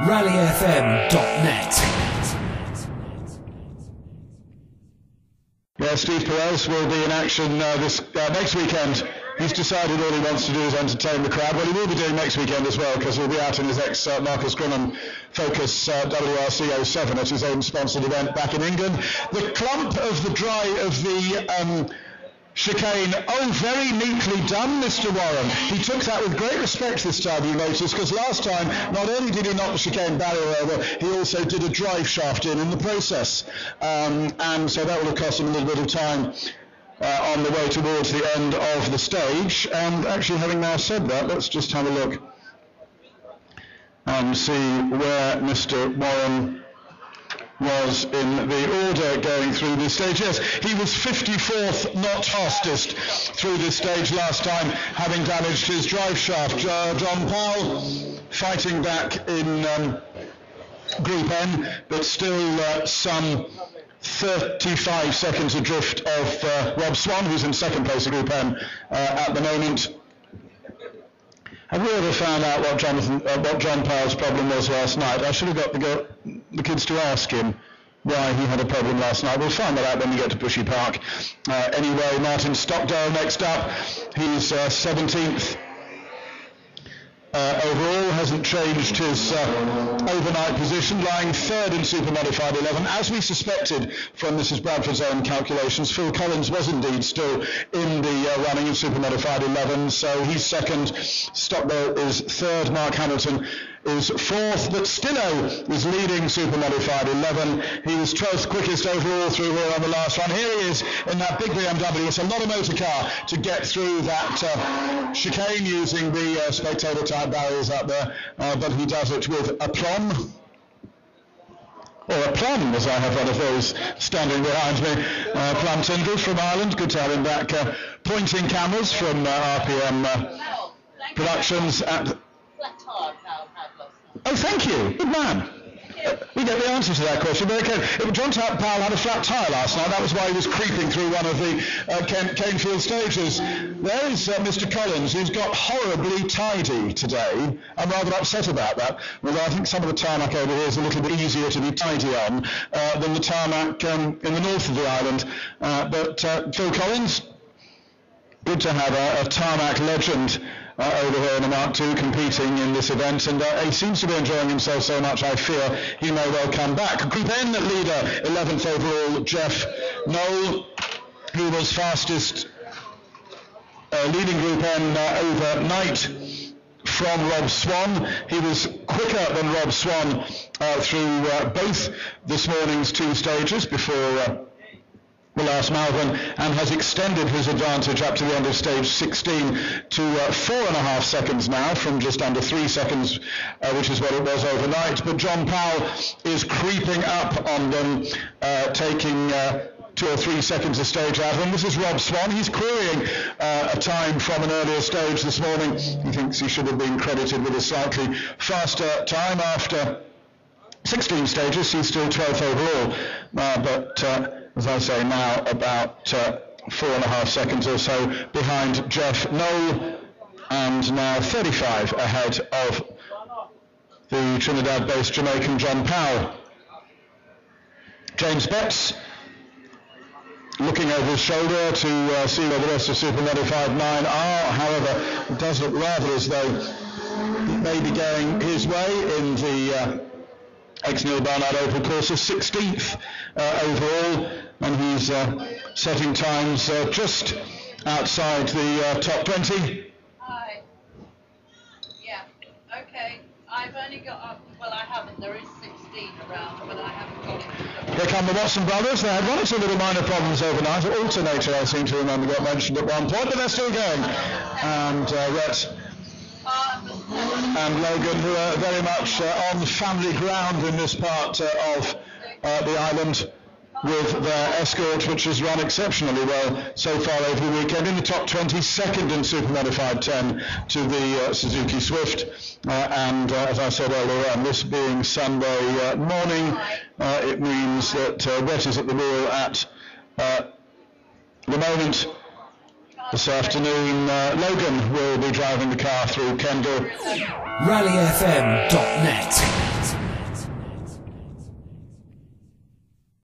rallyfm.net. Yeah, Steve Perez will be in action this next weekend. He's decided all he wants to do is entertain the crowd. Well, he will be doing next weekend as well, because he'll be out in his ex-Marcus Grimham Focus WRC 07 at his own sponsored event back in England. The clump of the chicane, very neatly done, Mr. Warren. He took that with great respect this time, you notice, because last time, not only did he knock the chicane barrier over, he also did a drive shaft in the process. And so that will have cost him a little bit of time on the way towards the end of the stage. And actually, having now said that, let's just have a look and see where Mr. Warren was in the order going through this stage. Yes, he was 54th, not fastest through this stage last time, having damaged his drive shaft. John Powell fighting back in Group N, but still some 35 seconds adrift of Rob Swan, who's in second place in Group N at the moment. Have we ever found out what John Powell's problem was last night? I should have got the kids to ask him why he had a problem last night. We'll find that out when we get to Bushy Park. Anyway, Martin Stockdale next up. He's 17th. Overall, hasn't changed his overnight position, lying third in Super Modified 11. As we suspected from Mrs. Bradford's own calculations, Phil Collins was indeed still in the running in Super Modified 11, so he's second. Stockdale is third. Mark Hamilton is fourth, but Stillo is leading Super Modified 11. He was 12th quickest overall through here on the last run. Here he is in that big BMW. It's a lot of motor car to get through that chicane using the spectator type barriers up there, but he does it with aplomb. Or a plum, as I have one of those standing behind me. Plum Tyndall from Ireland, good to have him back. Pointing cameras from RPM Productions at... Oh, thank you. Good man. We get the answer to that question. But okay, John Powell had a flat tyre last night. That was why he was creeping through one of the Canefield stages. There is Mr. Collins, who's got horribly tidy today. I'm rather upset about that. Although I think some of the tarmac over here is a little bit easier to be tidy on than the tarmac in the north of the island. But Phil Collins, good to have a tarmac legend over here in the Mark II competing in this event, and he seems to be enjoying himself so much I fear he may well come back. Group N leader, 11th overall, Jeff Knoll, who was fastest leading Group N overnight from Rob Swan. He was quicker than Rob Swan through both this morning's two stages before the last Malvern, and has extended his advantage up to the end of stage 16 to 4.5 seconds now, from just under 3 seconds, which is what it was overnight. But John Powell is creeping up on them, taking 2 or 3 seconds a stage out of them. This is Rob Swan. He's querying a time from an earlier stage this morning. He thinks he should have been credited with a slightly faster time after 16 stages. He's still 12th overall, but as I say now, about 4.5 seconds or so behind Jeff Knoll, and now 35 ahead of the Trinidad-based Jamaican John Powell. James Betts looking over his shoulder to see where the rest of Super Modified 9 are. However, it does look rather as though it may be going his way in the ex-Neil Barnard Oval course, 16th overall, and he's setting times just outside the top 20. Hi. Yeah, okay. I've only got up, well, I haven't, there is 16 around, but I haven't got it. Here come the Watson brothers. They had one or two little minor problems overnight. Alternator, I seem to remember, got mentioned at one point, but they're still going. And Rhett and Logan, who are very much on family ground in this part of the island, with their escort, which has run exceptionally well so far over the weekend. In the top 20, second in Super Modified 10 to the Suzuki Swift. And as I said earlier on, this being Sunday morning, it means that Rhett is at the wheel at the moment. This afternoon, Logan will be driving the car through Kendal. rallyfm.net.